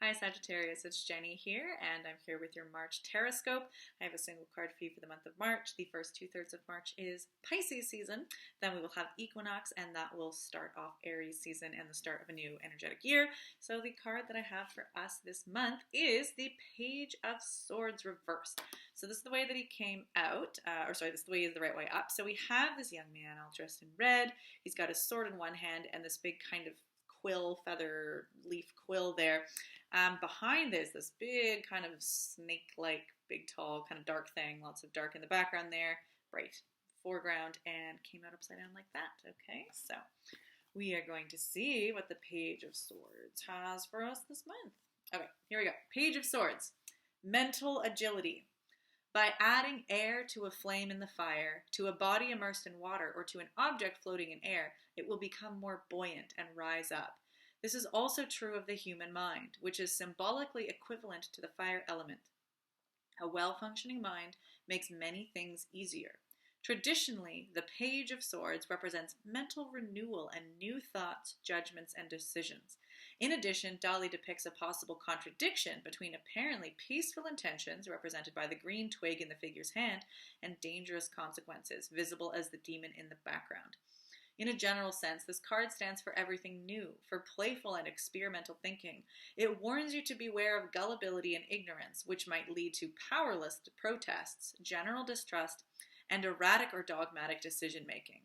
Hi Sagittarius, it's Jenny here, and I'm here with your March Tarotscope. I have a single card for you for the month of March. The first two-thirds of March is Pisces season. Then we will have equinox, and that will start off Aries season and the start of a new energetic year. So the card that I have for us this month is the Page of Swords reversed. So this is the way that he came out, this is the way he is the right way up. So we have this young man all dressed in red. He's got his sword in one hand and this big kind of quill, feather, leaf quill there. Behind this big kind of snake-like, big, tall, kind of dark thing. Lots of dark in the background there. Bright foreground, and came out upside down like that. Okay, so we are going to see what the Page of Swords has for us this month. Okay, here we go. Page of Swords. Mental agility. By adding air to a flame in the fire, to a body immersed in water, or to an object floating in air, it will become more buoyant and rise up. This is also true of the human mind, which is symbolically equivalent to the fire element. A well-functioning mind makes many things easier. Traditionally, the Page of Swords represents mental renewal and new thoughts, judgments, and decisions. In addition, Dali depicts a possible contradiction between apparently peaceful intentions, represented by the green twig in the figure's hand, and dangerous consequences, visible as the demon in the background. In a general sense, this card stands for everything new, for playful and experimental thinking. It warns you to beware of gullibility and ignorance, which might lead to powerless protests, general distrust, and erratic or dogmatic decision-making.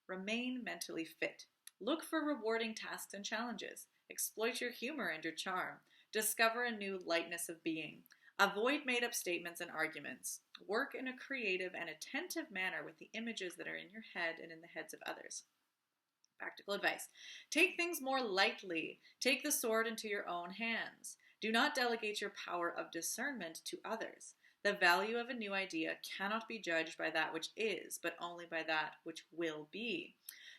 Remain mentally fit. Look for rewarding tasks and challenges. Exploit your humor and your charm. Discover a new lightness of being. Avoid made-up statements and arguments. Work in a creative and attentive manner with the images that are in your head and in the heads of others. Practical advice. Take things more lightly. Take the sword into your own hands. Do not delegate your power of discernment to others. The value of a new idea cannot be judged by that which is, but only by that which will be.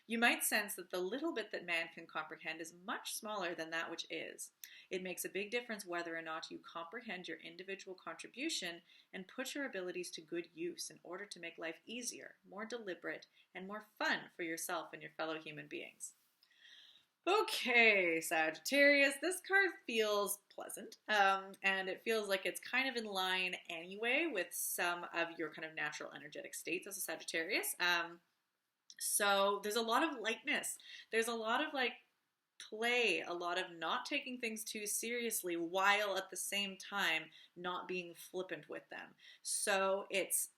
You might sense that the little bit that man can comprehend is much smaller than that which is. It makes a big difference whether or not you comprehend your individual contribution and put your abilities to good use in order to make life easier, more deliberate, and more fun for yourself and your fellow human beings. Okay, Sagittarius, this card feels pleasant, and it feels like it's kind of in line anyway with some of your kind of natural energetic states as a Sagittarius. So there's a lot of lightness. There's a lot of like play, a lot of not taking things too seriously while at the same time not being flippant with them. So it's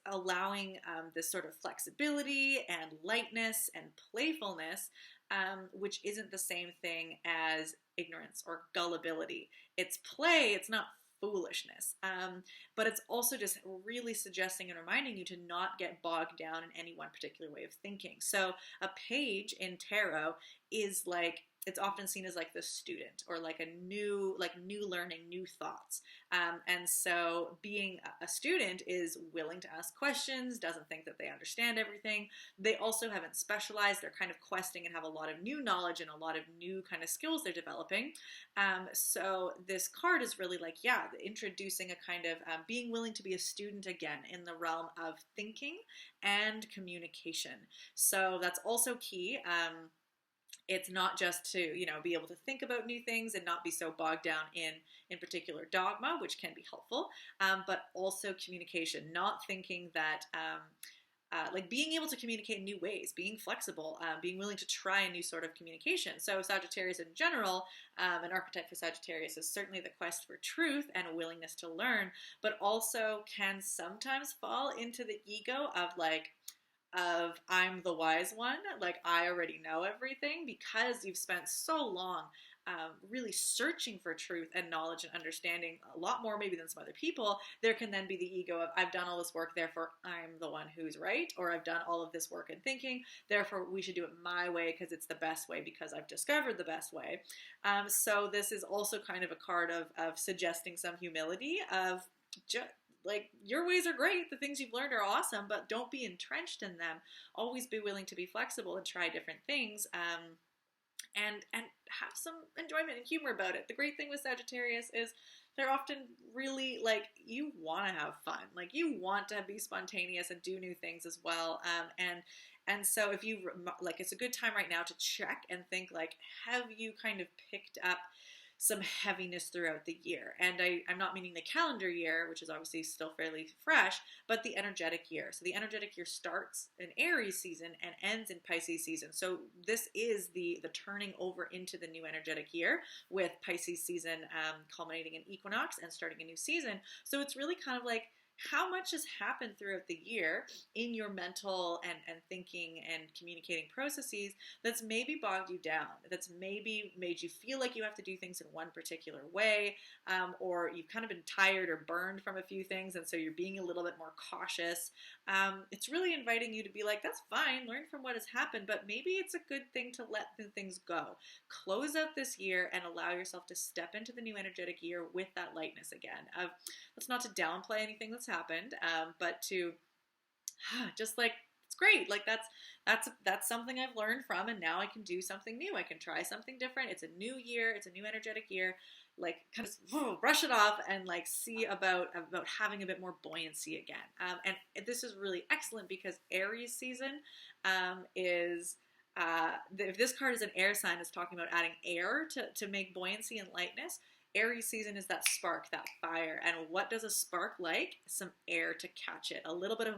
allowing this sort of flexibility and lightness and playfulness, which isn't the same thing as ignorance or gullibility. It's play, it's not foolishness. But it's also just really suggesting and reminding you to not get bogged down in any one particular way of thinking. So a page in tarot is like, it's often seen as like the student or like new learning, new thoughts. And so being a student is willing to ask questions, doesn't think that they understand everything. They also haven't specialized. They're kind of questing and have a lot of new knowledge and a lot of new kind of skills they're developing. So this card is really like, yeah, introducing a kind of being willing to be a student again in the realm of thinking and communication. So that's also key. It's not just to, be able to think about new things and not be so bogged down in particular dogma, which can be helpful, but also communication, not thinking that, like being able to communicate in new ways, being flexible, being willing to try a new sort of communication. So Sagittarius in general, an archetype for Sagittarius is certainly the quest for truth and a willingness to learn, but also can sometimes fall into the ego of I'm the wise one, like I already know everything, because you've spent so long really searching for truth and knowledge and understanding a lot more maybe than some other people. There can then be the ego of I've done all this work, therefore I'm the one who's right, or I've done all of this work and thinking, therefore we should do it my way because it's the best way because I've discovered the best way. So this is also kind of a card of suggesting some humility of just like, your ways are great, the things you've learned are awesome, but don't be entrenched in them. Always be willing to be flexible and try different things, and have some enjoyment and humor about it. The great thing with Sagittarius is they're often really, like, you want to have fun. Like, you want to be spontaneous and do new things as well, and so if you, like, it's a good time right now to check and think, like, have you kind of picked up some heaviness throughout the year. And I'm not meaning the calendar year, which is obviously still fairly fresh, but the energetic year. So the energetic year starts in Aries season and ends in Pisces season. So this is the turning over into the new energetic year, with Pisces season culminating in equinox and starting a new season. So it's really kind of like, how much has happened throughout the year in your mental and thinking and communicating processes that's maybe bogged you down, that's maybe made you feel like you have to do things in one particular way, or you've kind of been tired or burned from a few things, and so you're being a little bit more cautious. It's really inviting you to be like, that's fine, learn from what has happened, but maybe it's a good thing to let the things go. Close out this year and allow yourself to step into the new energetic year with that lightness again. That's not to downplay anything that's happened, but to just like, it's great. Like that's something I've learned from, and now I can do something new. I can try something different. It's a new year. It's a new energetic year. Like, kind of brush it off and like see about having a bit more buoyancy again. And this is really excellent because Aries season is. If this card is an air sign, it's talking about adding air to make buoyancy and lightness. Aries season is that spark, that fire. And what does a spark like? Some air to catch it, a little bit of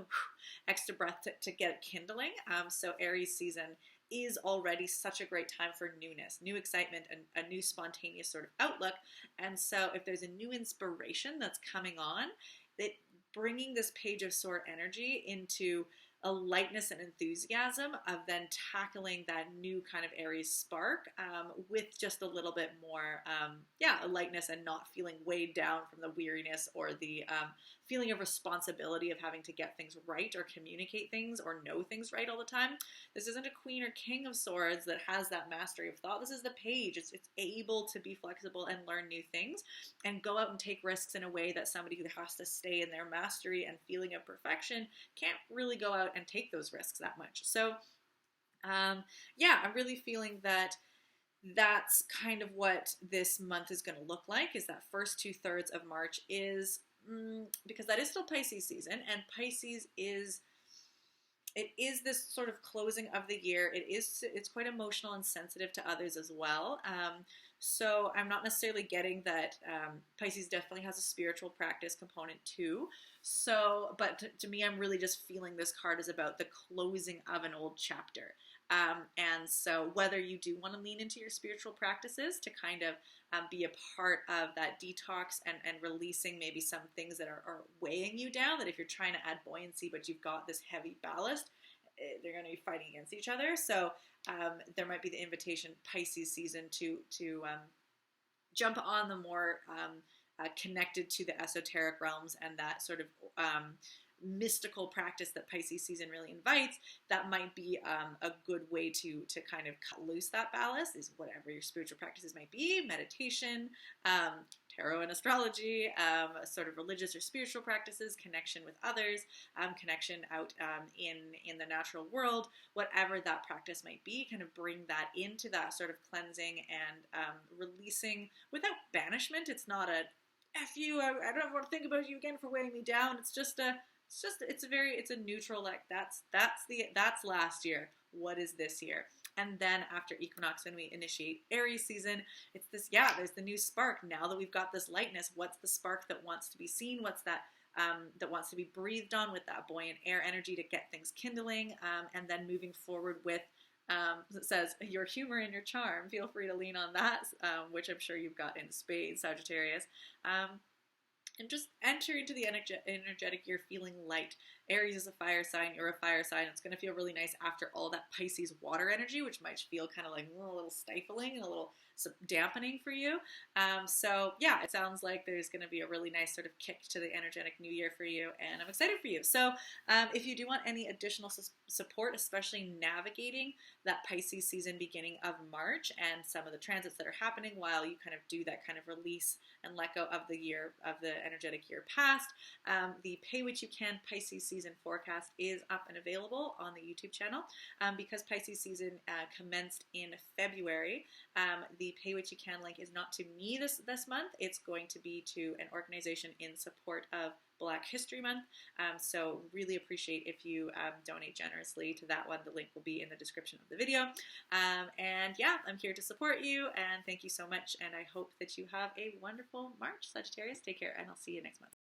extra breath to get it kindling. So Aries season is already such a great time for newness, new excitement, and a new spontaneous sort of outlook. And so if there's a new inspiration that's coming on, that bringing this Page of Sword energy into a lightness and enthusiasm of then tackling that new kind of Aries spark with just a little bit more, a lightness, and not feeling weighed down from the weariness or the feeling of responsibility of having to get things right or communicate things or know things right all the time. This isn't a Queen or King of Swords that has that mastery of thought. This is the Page. It's able to be flexible and learn new things and go out and take risks in a way that somebody who has to stay in their mastery and feeling of perfection can't really go out and take those risks that much. So I'm really feeling that that's kind of what this month is going to look like, is that first 2/3 of March is, because that is still Pisces season, and Pisces is this sort of closing of the year. It's quite emotional and sensitive to others as well. So I'm not necessarily getting that. Pisces definitely has a spiritual practice component too. So, but to me, I'm really just feeling this card is about the closing of an old chapter. And so whether you do want to lean into your spiritual practices to kind of be a part of that detox and releasing maybe some things that are weighing you down, that if you're trying to add buoyancy but you've got this heavy ballast, they're going to be fighting against each other. So there might be the invitation Pisces season to jump on the more connected to the esoteric realms and that sort of mystical practice that Pisces season really invites. That might be a good way to kind of cut loose that ballast, is whatever your spiritual practices might be, meditation, tarot and astrology, sort of religious or spiritual practices, connection with others, connection out in the natural world, whatever that practice might be, kind of bring that into that sort of cleansing and releasing without banishment. It's not a F you, I don't want to think about you again for weighing me down. It's a neutral, like that's last year. What is this year? And then after equinox, when we initiate Aries season, it's this, there's the new spark. Now that we've got this lightness, what's the spark that wants to be seen? What's that that wants to be breathed on with that buoyant air energy to get things kindling? And then moving forward with, it says, your humor and your charm. Feel free to lean on that, which I'm sure you've got in spades, Sagittarius. And just enter into the energetic year feeling light. Aries is a fire sign. You're a fire sign. It's going to feel really nice after all that Pisces water energy, which might feel kind of like a little stifling and a little dampening for you. It sounds like there's going to be a really nice sort of kick to the energetic new year for you, and I'm excited for you. So if you do want any additional support, especially navigating that Pisces season beginning of March and some of the transits that are happening while you kind of do that kind of release and let go of the year, of the energetic year past, the Pay What You Can Pisces season season forecast is up and available on the YouTube channel. Because Pisces season commenced in February, the Pay What You Can link is not to me this month. It's going to be to an organization in support of Black History Month. So really appreciate if you donate generously to that one. The link will be in the description of the video. And yeah, I'm here to support you, and thank you so much. And I hope that you have a wonderful March, Sagittarius. Take care, and I'll see you next month.